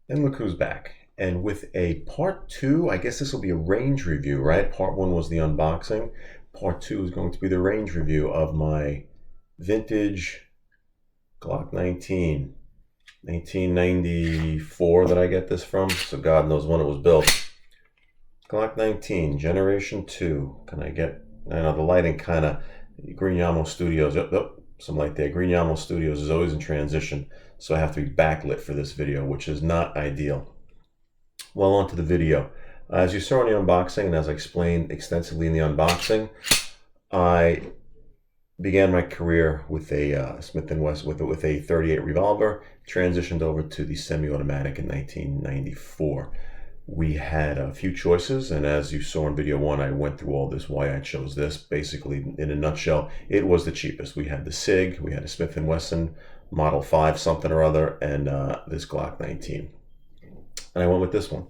And look who's back. And with a part two, I guess this will be a range review, right? Part one was the unboxing. Part two is going to be the range review of my vintage Glock 19. 1994 that I get this from, so God knows when it was built. Glock 19, Generation 2. Can I get, I know the lighting kind of, Grignamo Studios, some light there. Grignamo Studios is always in transition, so I have to be backlit for this video, which is not ideal. Well, on to the video. As you saw in the unboxing, and as I explained extensively in the unboxing, I began my career with a Smith & Wesson with a .38 revolver, transitioned over to the semi-automatic in 1994. We had a few choices, and as you saw in video one, I went through all this, why I chose this. Basically, in a nutshell, it was the cheapest. We had the SIG, we had a Smith & Wesson Model 5 something or other, and this Glock 19. And I went with this one.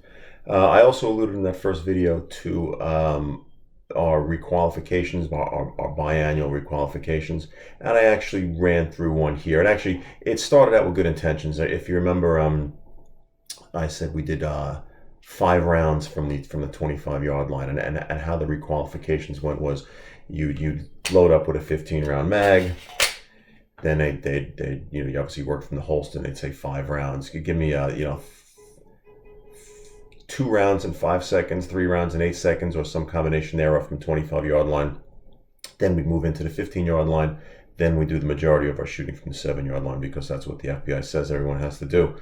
I also alluded in that first video to our requalifications, our biannual requalifications, and I actually ran through one here. And actually, it started out with good intentions. If you remember, I said we did 5 rounds from the 25-yard line, and how the requalifications went was you load up with a 15-round mag. Then they you obviously work from the holster, and they'd say 5 rounds. You give me 2 rounds in 5 seconds, 3 rounds in 8 seconds, or some combination thereof from 25-yard line. Then we move into the 15-yard line. Then we do the majority of our shooting from the 7-yard line, because that's what the FBI says everyone has to do.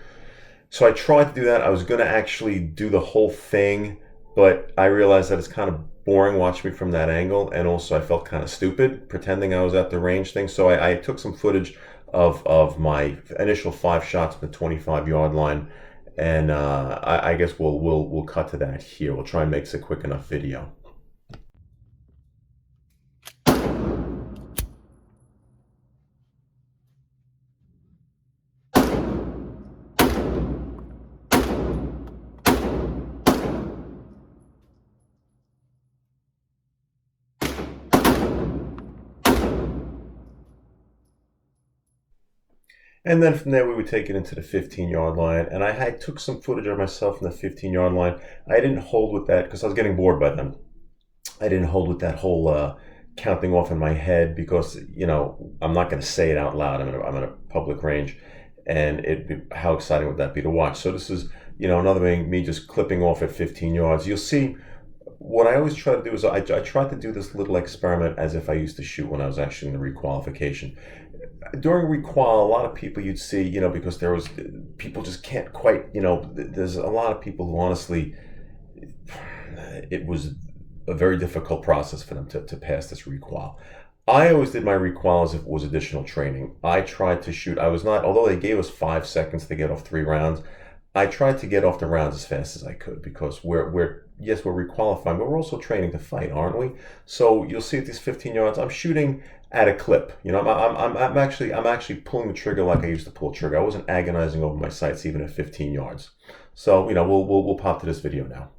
So I tried to do that. I was going to actually do the whole thing, but I realized that it's kind of boring watching me from that angle, and also I felt kind of stupid pretending I was at the range thing. So I took some footage of my initial 5 shots from the 25-yard line. And I guess we'll cut to that here. We'll try and make this a quick enough video. And then from there, we would take it into the 15-yard line. And I took some footage of myself in the 15-yard line. I didn't hold with that because I was getting bored by then. I didn't hold with that whole counting off in my head because, I'm not going to say it out loud. I'm in a public range. And how exciting would that be to watch? So this is, another thing, me just clipping off at 15 yards. You'll see what I always try to do is I tried to do this little experiment as if I used to shoot when I was actually in the requalification. During requal, a lot of people you'd see, because people just can't quite, there's a lot of people who honestly, it was a very difficult process for them to pass this requal. I always did my requal as if it was additional training. I tried to shoot, although they gave us 5 seconds to get off 3 rounds, I tried to get off the rounds as fast as I could because we're requalifying, but we're also training to fight, aren't we? So you'll see at these 15 yards, I'm shooting at a clip. I'm actually pulling the trigger like I used to pull a trigger. I wasn't agonizing over my sights even at 15 yards. So we'll pop to this video now.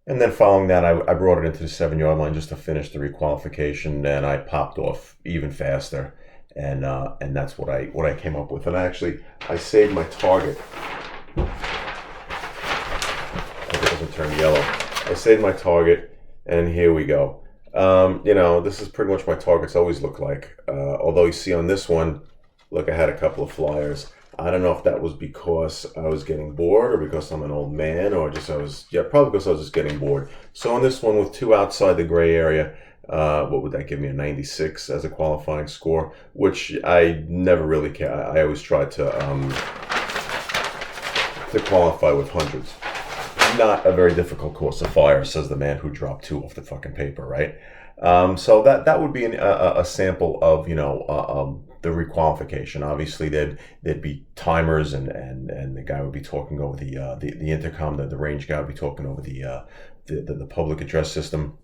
And then following that, I brought it into the 7-yard line just to finish the requalification, and I popped off even faster, and that's what I came up with. And I saved my target. I hope it doesn't turn yellow. I saved my target, and here we go. This is pretty much my targets always look like. Although you see on this one, look, I had a couple of flyers. I don't know if that was because I was getting bored or because I'm an old man or probably because I was just getting bored. So on this one with 2 outside the gray area, what would that give me, a 96 as a qualifying score, which I never really care. I always try to qualify with hundreds. Not a very difficult course to fire, says the man who dropped 2 off the fucking paper, right? So that would be a sample of, the requalification. Obviously, there'd be timers, and the guy would be talking over the intercom. The range guy would be talking over the public address system,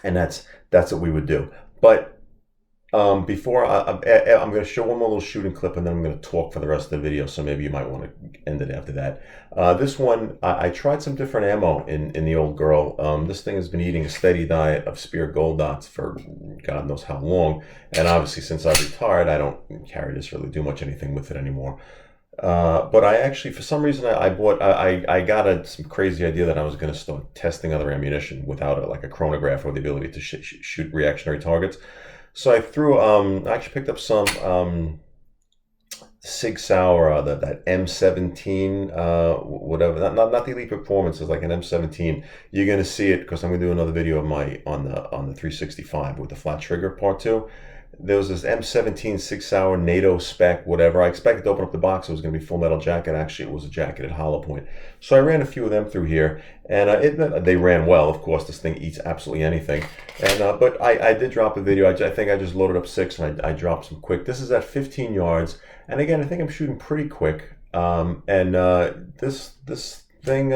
and that's what we would do. But before I'm going to show one more little shooting clip, and then I'm going to talk for the rest of the video. So maybe you might want to end it after that. This one, I tried some different ammo in the old girl. This thing has been eating a steady diet of Spear Gold Dots for God knows how long, and obviously since I retired, I don't carry this, really do much anything with it anymore. But I actually, for some reason, I got some crazy idea that I was going to start testing other ammunition without like a chronograph or the ability to shoot reactionary targets. So I actually picked up some Sig Sauer, that M17, whatever. Not the Elite Performance, it's like an M17. You're gonna see it because I'm gonna do another video of on the 365 with the flat trigger part 2. There was this M17 Sig Sauer NATO spec, whatever. I expected to open up the box. It was going to be full metal jacket. Actually, it was a jacketed hollow point. So I ran a few of them through here, and they ran well. Of course, this thing eats absolutely anything. And but I did drop a video. I think I just loaded up 6, and I dropped some quick. This is at 15 yards, and again, I think I'm shooting pretty quick. This thing,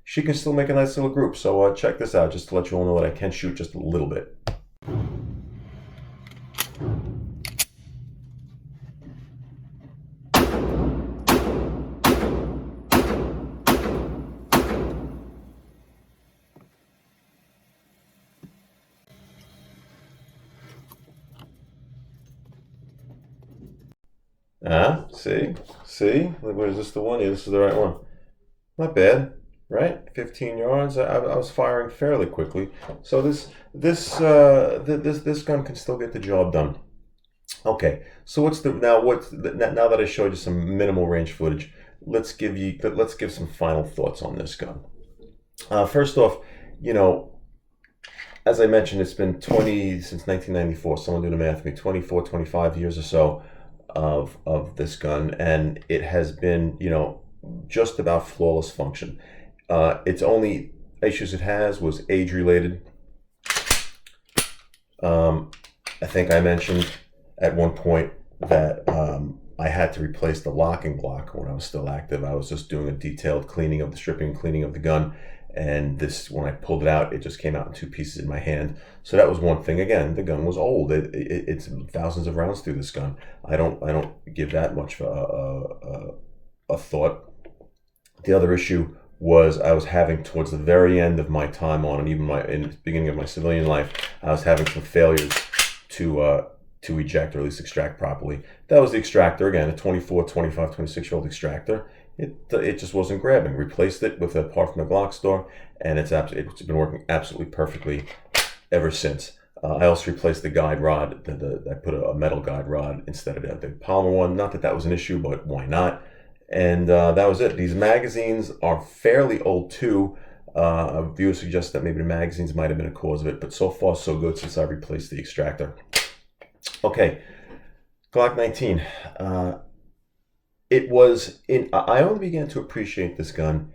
she can still make a nice little group. So check this out, just to let you all know that I can shoot just a little bit. See? Is this the one? Yeah, this is the right one. Not bad, right? 15 yards. I was firing fairly quickly, so this gun can still get the job done. Okay, so now that I showed you some minimal range footage, let's give some final thoughts on this gun. First off, as I mentioned, it's been since 1994. Someone do the math for me. 24, 25 years or so of this gun, and it has been, just about flawless function. Its only issues it has was age related. I think I mentioned at one point that I had to replace the locking block when I was still active. I was just doing a detailed stripping and cleaning of the gun, and when I pulled it out, it just came out in 2 pieces in my hand. So that was one thing. Again, the gun was old. It's thousands of rounds through this gun. I don't give that much a thought. The other issue was I was having, towards the very end of my time on, and even in the beginning of my civilian life, I was having some failures to eject or at least extract properly. That was the extractor. Again, a 24, 25, 26-year-old extractor. It just wasn't grabbing. Replaced it with a part from the Glock store, and it's been working absolutely perfectly ever since. I also replaced the guide rod. I put a metal guide rod instead of the polymer one. Not that was an issue, but why not? And that was it. These magazines are fairly old too. Viewers suggest that maybe the magazines might have been a cause of it, but so far so good since I replaced the extractor. Okay, Glock 19. I only began to appreciate this gun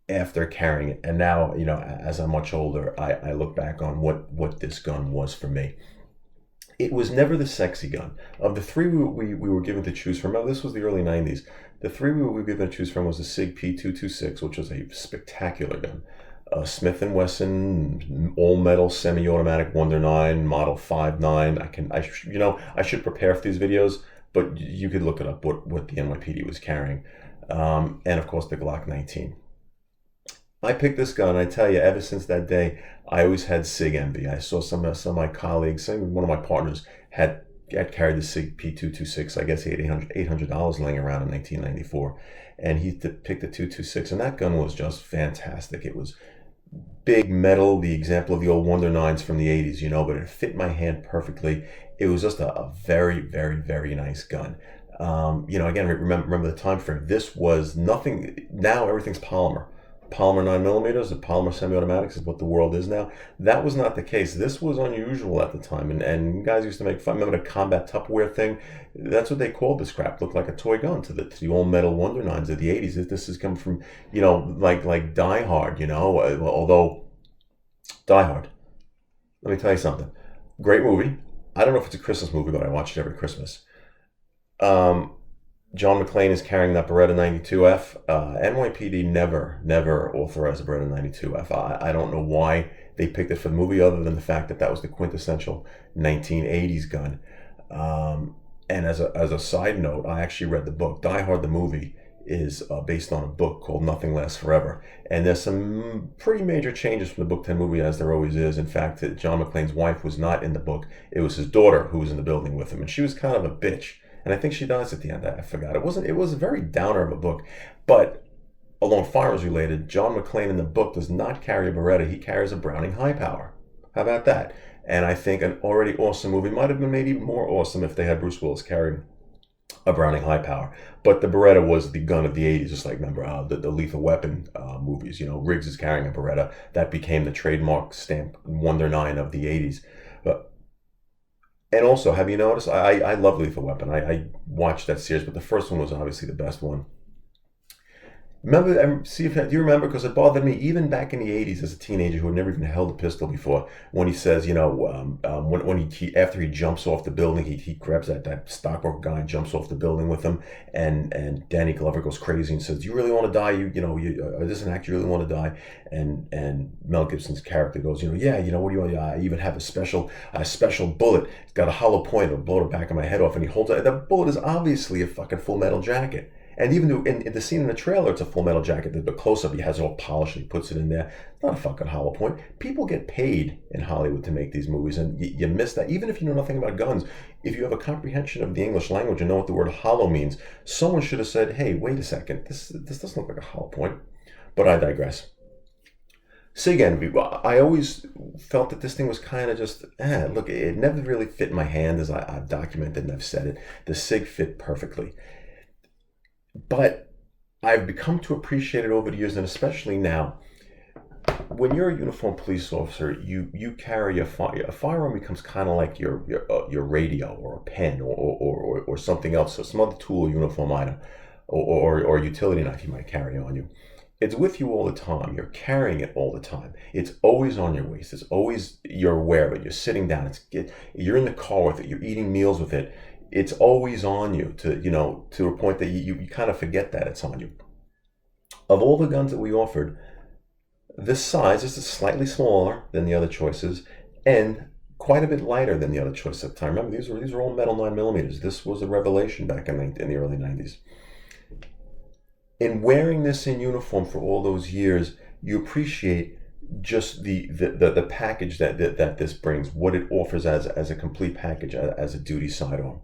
after carrying it, and now, as I'm much older, I look back on what this gun was for me. It was never the sexy gun. Of the 3 we were given to choose from, this was the early 90s, the 3 we were given to choose from was the SIG P226, which was a spectacular gun. Smith & Wesson, all-metal, semi-automatic Wonder 9, model 5.9. I should prepare for these videos, but you could look it up, what the NYPD was carrying. And of course, the Glock 19. I picked this gun, I tell you, ever since that day, I always had SIG envy. I saw some of my colleagues, one of my partners had carried the SIG P226. I guess he had $800 laying around in 1994. And he picked the 226, and that gun was just fantastic. It was big metal, the example of the old Wonder 9s from the 80s, but it fit my hand perfectly. It was just a very, very, very nice gun. Again, remember the time frame. This was nothing. Now everything's polymer. Polymer 9mm, the polymer semi-automatics is what the world is now. That was not the case. This was unusual at the time, and guys used to make fun. Remember the combat Tupperware thing? That's what they called this crap. Looked like a toy gun to the all-metal Wonder 9s of the 80s. This has come from, like Die Hard, although Die Hard. Let me tell you something. Great movie. I don't know if it's a Christmas movie, but I watch it every Christmas. Um, John McClane is carrying that Beretta 92F. NYPD never authorized a Beretta 92F. I don't know why they picked it for the movie, other than the fact that that was the quintessential 1980s gun. And as a side note, I actually read the book. Die Hard the movie is based on a book called Nothing Lasts Forever. And there's some pretty major changes from the book to the movie, as there always is. In fact, John McClane's wife was not in the book. It was his daughter who was in the building with him. And she was kind of a bitch. And I think she dies at the end. I forgot. It was a very downer of a book. But along firearms related, John McClane in the book does not carry a Beretta. He carries a Browning High Power. How about that? And I think an already awesome movie might have been made even more awesome if they had Bruce Willis carrying a Browning High Power. But the Beretta was the gun of the 80s, just like, remember, the Lethal Weapon movies. You know, Riggs is carrying a Beretta. That became the trademark stamp Wonder 9 of the 80s. And also, have you noticed, I love Lethal Weapon. I watched that series, but the first one was obviously the best one. Remember, do you remember? Because it bothered me even back in the 80s as a teenager who had never even held a pistol before. When he says, you know, when he after he jumps off the building, he grabs that stockbroker guy and jumps off the building with him, and Danny Glover goes crazy and says, "Do you really want to die? Is this an act? You really want to die?" And Mel Gibson's character goes, "Yeah, what do you want? I even have a special bullet. It's got a hollow point. It'll blow the back of my head off." And he holds it. That bullet is obviously a fucking Full Metal Jacket. And even though in the scene in the trailer, it's a Full Metal Jacket. The close-up, he has it all polished and he puts it in there. It's not a fucking hollow point. People get paid in Hollywood to make these movies, and you miss that. Even if you know nothing about guns, if you have a comprehension of the English language and know what the word hollow means, someone should have said, "Hey, wait a second, this doesn't look like a hollow point." But I digress. SIG envy. I always felt that this thing was kind of just, look, it never really fit in my hand, as I've documented and I've said it. The SIG fit perfectly. But I've become to appreciate it over the years, and especially now. When you're a uniformed police officer, you carry a firearm becomes kind of like your radio or a pen or something else, so some other tool, uniform item, or utility knife you might carry on you. It's with you all the time. You're carrying it all the time. It's always on your waist. It's always, you're aware of it. You're sitting down. You're in the car with it. You're eating meals with it. It's always on you to a point that you kind of forget that it's on you. Of all the guns that we offered, this size is slightly smaller than the other choices and quite a bit lighter than the other choices at the time. Remember, these were all metal 9mm. This was a revelation back in the early 90s. In wearing this in uniform for all those years, you appreciate just the package that this brings, what it offers as a complete package, as a duty sidearm.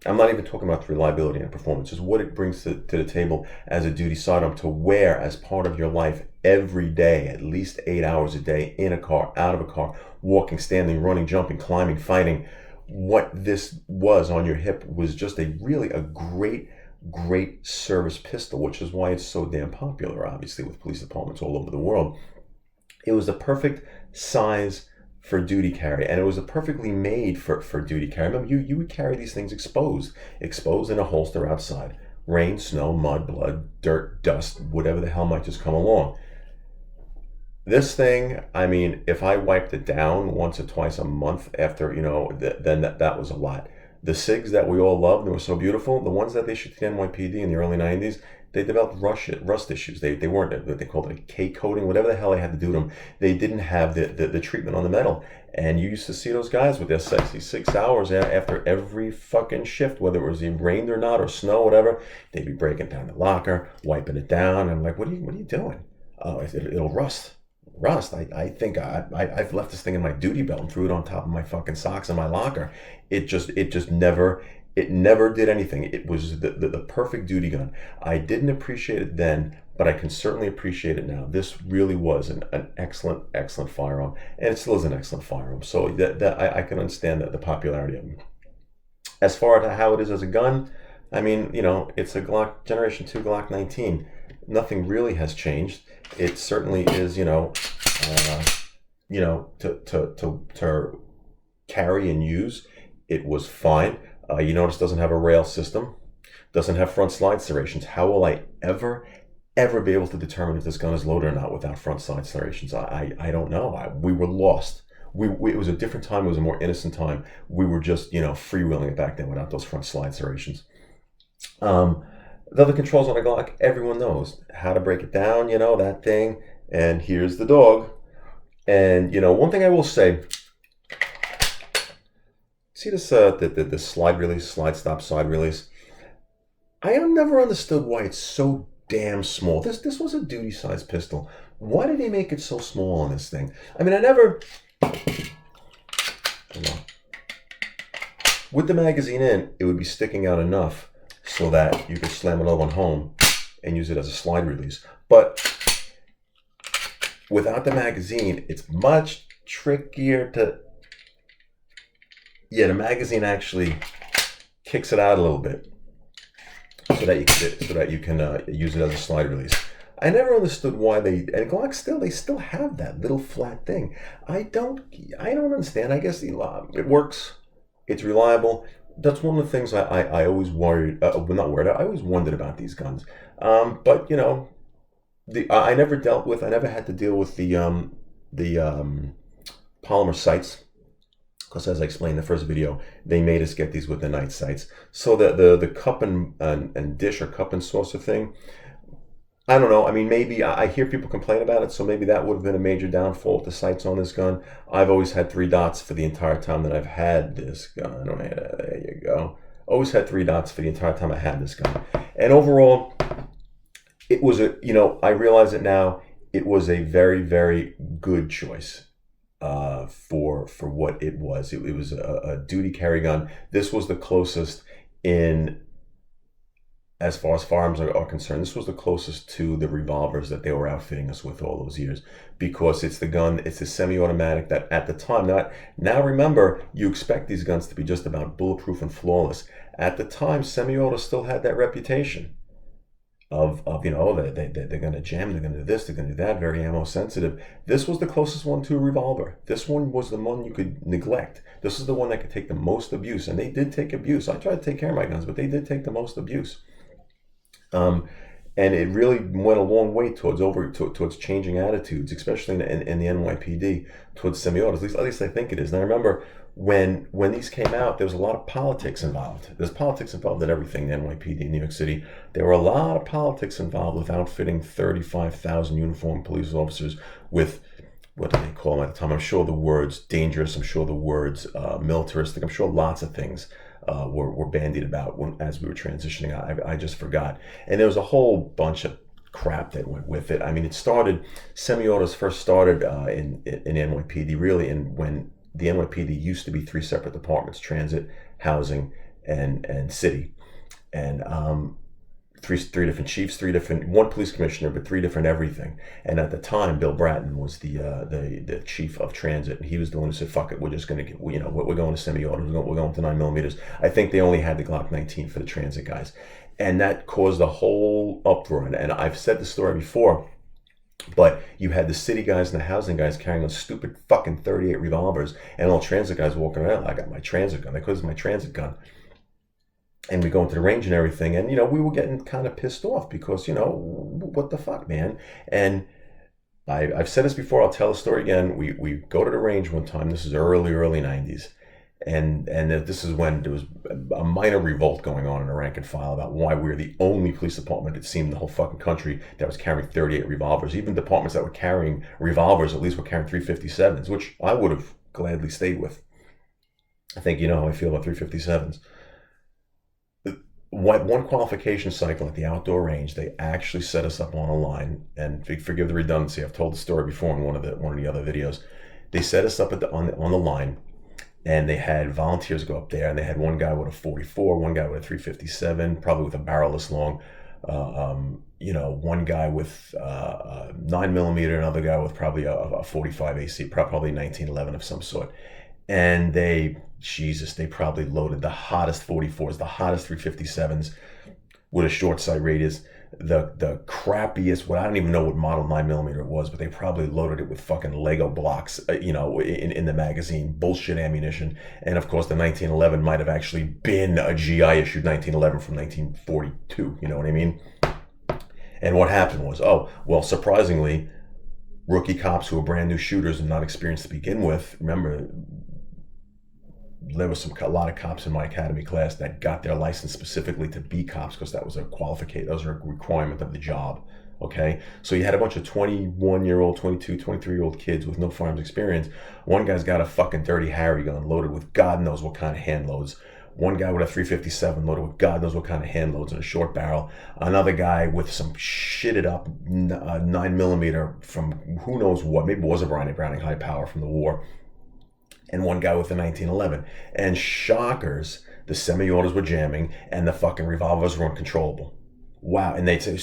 I'm not even talking about the reliability and performance, just what it brings to the table as a duty sidearm to wear as part of your life every day, at least 8 hours a day, in a car, out of a car, walking, standing, running, jumping, climbing, fighting. What this was on your hip was just a great service pistol, which is why it's so damn popular, obviously, with police departments all over the world. It was the perfect size for duty carry, and it was perfectly made for duty carry. Remember, you would carry these things exposed in a holster outside. Rain, snow, mud, blood, dirt, dust, whatever the hell might just come along. This thing, I mean, if I wiped it down once or twice a month after, then that was a lot. The SIGs that we all loved and were so beautiful, the ones that they shipped to the NYPD in the early 90s, they developed rust issues. They weren't, they called it a K coating, whatever the hell they had to do to them. They didn't have the treatment on the metal. And you used to see those guys with their sexy 6 hours after every fucking shift, whether it was rained or not, or snow, whatever. They'd be breaking down the locker, wiping it down. I'm like, what are you doing? Oh, it'll rust. I think I've left this thing in my duty belt and threw it on top of my fucking socks in my locker. It never did anything. It was the perfect duty gun. I didn't appreciate it then, but I can certainly appreciate it now. This really was an excellent firearm, and it still is an excellent firearm. So I can understand the popularity of it. As far as how it is as a gun, I mean, it's a Glock Generation 2 Glock 19. Nothing really has changed. It certainly is, to carry and use. It was fine. You notice it doesn't have a rail system, doesn't have front slide serrations. How will I ever be able to determine if this gun is loaded or not without front slide serrations? I don't know. We were lost it was a different time. It was a more innocent time. We were just, freewheeling it back then without those front slide serrations. The other controls on a Glock, everyone knows how to break it down, that thing. And here's the dog. And, one thing I will say, see this, the slide release, slide stop side release? I have never understood why it's so damn small. This was a duty size pistol. Why did they make it so small on this thing? I mean, with the magazine in, it would be sticking out enough so that you could slam it over on home and use it as a slide release. But without the magazine, it's much trickier to... Yeah, the magazine actually kicks it out a little bit so that you can use it as a slide release. I never understood why and Glock they still have that little flat thing. I don't understand. I guess it works. It's reliable. That's one of the things I always worried. Not worried. I always wondered about these guns. But I never had to deal with the polymer sights. Because as I explained in the first video, they made us get these with the night sights. So the cup and dish or cup and saucer thing, I don't know. I mean, maybe I hear people complain about it, so maybe that would have been a major downfall with the sights on this gun. I've always had 3 dots for the entire time that I've had this gun. There you go. Always had 3 dots for the entire time I had this gun. And overall, it was I realize it now, it was a very, very good choice. For what it was. It was a duty carry gun. This was the closest as far as firearms are concerned, this was the closest to the revolvers that they were outfitting us with all those years, because it's the semi-automatic that at the time, now remember, you expect these guns to be just about bulletproof and flawless. At the time, semi-auto still had that reputation of they're going to jam, they're going to do this, they're going to do that, very ammo sensitive. This was the closest one to a revolver. This one was the one you could neglect. This is the one that could take the most abuse, and they did take abuse. I tried to take care of my guns, but they did take the most abuse. And it really went a long way towards changing attitudes, especially in the NYPD towards semi-autos. At least I think it is. And I remember when these came out, there was a lot of politics involved. There's politics involved in everything. The NYPD in New York City, there were a lot of politics involved with outfitting 35,000 uniformed police officers with, what do they call them at the time? I'm sure the words dangerous. I'm sure the words militaristic. I'm sure lots of things were bandied about as we were transitioning. I just forgot. And there was a whole bunch of crap that went with it. I mean, semi-autos first started in NYPD, really, when the NYPD used to be 3 separate departments: transit, housing, and city. And three different chiefs, one police commissioner, but 3 different everything. And at the time, Bill Bratton was the chief of transit, and he was the one who said, "Fuck it, we're just going to we're going to semi-autos, we're going to 9mm." I think they only had the Glock 19 for the transit guys, and that caused a whole uproar. And I've said the story before, but you had the city guys and the housing guys carrying those stupid fucking 38 revolvers, and all transit guys walking around, "I got my transit gun," because it's my transit gun. And we go into the range and everything, and we were getting kind of pissed off because what the fuck, man. And I've said this before, I'll tell the story again. We go to the range one time. This is early 90s, and this is when there was a minor revolt going on in the rank and file about why we were the only police department, it seemed, in the whole fucking country that was carrying 38 revolvers. Even departments that were carrying revolvers at least were carrying 357s, which I would have gladly stayed with. I think you know how I feel about 357s. One qualification cycle at the outdoor range, they actually set us up on a line, and forgive the redundancy, I've told the story before in one of the other videos. They set us up on the line, and they had volunteers go up there, and they had one guy with a 44, one guy with a 357, probably with a barrelless long, one guy with 9mm, another guy with probably a 45 AC, probably 1911 of some sort. And they probably loaded the hottest 44s, the hottest 357s with a short sight radius, the crappiest, I don't even know what model 9mm it was, but they probably loaded it with fucking Lego blocks, in the magazine, bullshit ammunition. And of course, the 1911 might have actually been a GI issued 1911 from 1942, you know what I mean? And what happened was, surprisingly, rookie cops who were brand new shooters and not experienced to begin with. Remember, there was a lot of cops in my academy class that got their license specifically to be cops because that was a qualification, that was a requirement of the job. Okay, so you had a bunch of 21-year-old, 22, 23-year-old kids with no firearms experience. One guy's got a fucking dirty Harry gun loaded with God knows what kind of hand loads. One guy with a 357 loaded with God knows what kind of hand loads and a short barrel. Another guy with some shitted up 9mm from who knows what, maybe it was a Browning high power from the war. And one guy with a 1911. And shockers, the semi-autos were jamming and the fucking revolvers were uncontrollable. Wow. And they'd say,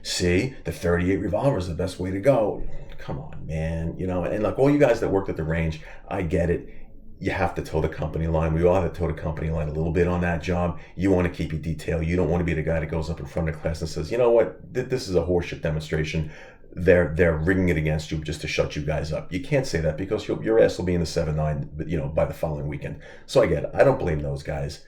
see, the 38 revolver is the best way to go. Come on, man. You know, and like all you guys that worked at the range, I get it. You have to toe the company line. We all have to toe the company line a little bit on that job. You want to keep your detail. You don't want to be the guy that goes up in front of the class and says, you know what, this is a horseshit demonstration. They're rigging it against you just to shut you guys up. You can't say that because your ass will be in the 7-9, you know, by the following weekend. So I get it. I don't blame those guys.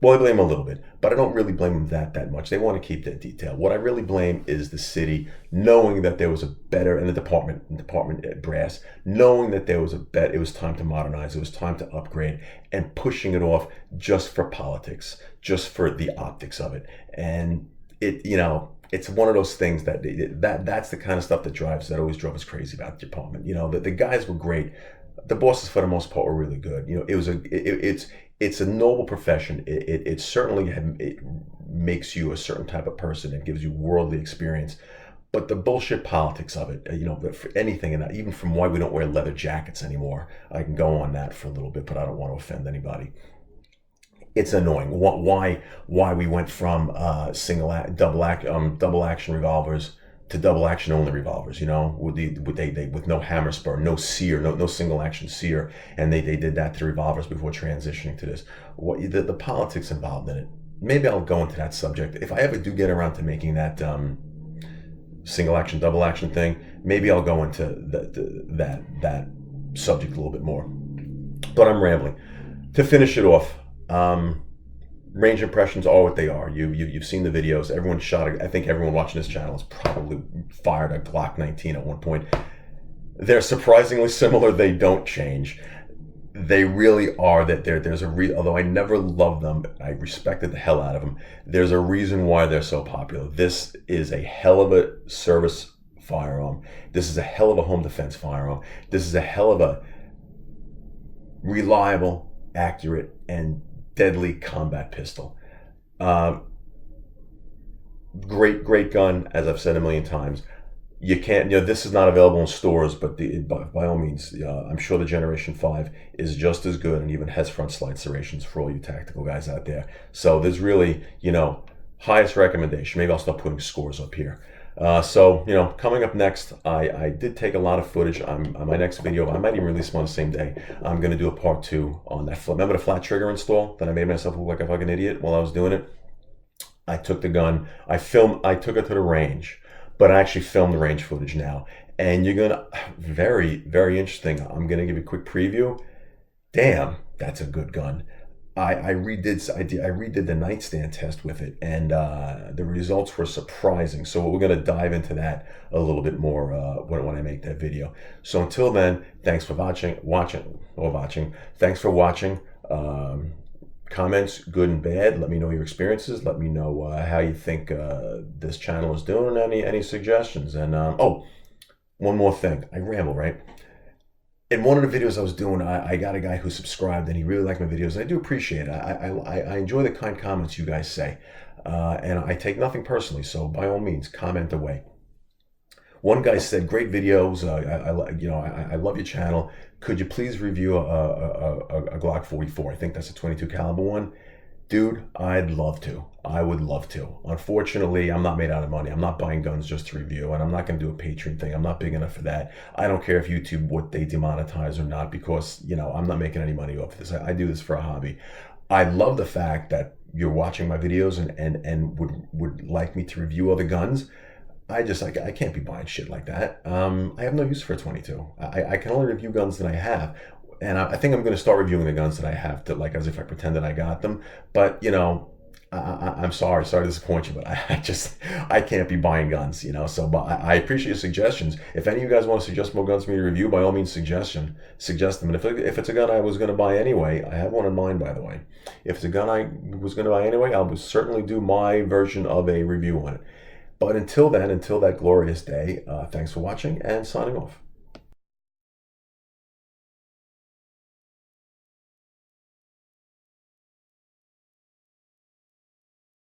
Well, I blame them a little bit, but I don't really blame them that much. They want to keep that detail. What I really blame is the city, knowing that there was a better, and the department brass, knowing that there was it was time to modernize, it was time to upgrade, and pushing it off just for politics, just for the optics of it. And it, you know, it's one of those things that's the kind of stuff that always drove us crazy about the department. You know, the guys were great. The bosses, for the most part, were really good. You know, it's a noble profession. It certainly it makes you a certain type of person. It gives you worldly experience. But the bullshit politics of it, you know, for anything, and even from why we don't wear leather jackets anymore, I can go on that for a little bit, but I don't want to offend anybody. It's annoying. Why we went from double action revolvers to double action only revolvers, you know, with no hammer spur, no sear, no single action sear, and they did that to revolvers before transitioning to this. The politics involved in it. Maybe I'll go into that subject if I ever do get around to making that single action, double action thing. Maybe I'll go into that subject a little bit more. But I'm rambling. To finish it off. Range impressions are what they are. You've seen the videos. Everyone shot. I think everyone watching this channel has probably fired a Glock 19 at one point. They're surprisingly similar. They don't change. They really are. Although I never loved them, I respected the hell out of them. There's a reason why they're so popular. This is a hell of a service firearm. This is a hell of a home defense firearm. This is a hell of a reliable, accurate, and deadly combat pistol. Great gun, as I've said a million times. You can't, you know, this is not available in stores, but by all means, I'm sure the Generation 5 is just as good and even has front slide serrations for all you tactical guys out there. So there's really, you know, highest recommendation. Maybe I'll start putting scores up here. So, you know, coming up next, I did take a lot of footage on my next video. I might even release one on the same day. I'm going to do a part 2 on that. Remember the flat trigger install that I made myself look like a fucking idiot while I was doing it? I took the gun, I took it to the range, but I actually filmed the range footage now. And you're going to, very, very interesting. I'm going to give you a quick preview. Damn, that's a good gun. I redid the nightstand test with it, and the results were surprising. So we're going to dive into that a little bit more when I make that video. So until then, thanks for watching. Thanks for watching. Comments, good and bad. Let me know your experiences. Let me know how you think this channel is doing, and any suggestions. And oh, one more thing. I ramble, right? In one of the videos I was doing, I got a guy who subscribed and he really liked my videos. I do appreciate it. I enjoy the kind comments you guys say. And I take nothing personally, so by all means, comment away. One guy said, great videos. I love your channel. Could you please review a Glock 44? I think that's a 22 caliber one. Dude, I'd love to. I would love to. Unfortunately, I'm not made out of money. I'm not buying guns just to review, and I'm not going to do a Patreon thing. I'm not big enough for that. I don't care if YouTube, what they demonetize or not, because, you know, I'm not making any money off of this. I do this for a hobby. I love the fact that you're watching my videos and would like me to review other guns. I can't be buying shit like that. I have no use for a 22. I can only review guns that I have. And I think I'm going to start reviewing the guns that I have, to, like, as if I pretended I got them. But, you know, I'm sorry to disappoint you, but I can't be buying guns, So, but I appreciate your suggestions. If any of you guys want to suggest more guns for me to review, by all means, suggest them. And if it's a gun I was going to buy anyway, I have one in mind, by the way. If it's a gun I was going to buy anyway, I will certainly do my version of a review on it. But until then, until that glorious day, thanks for watching and signing off.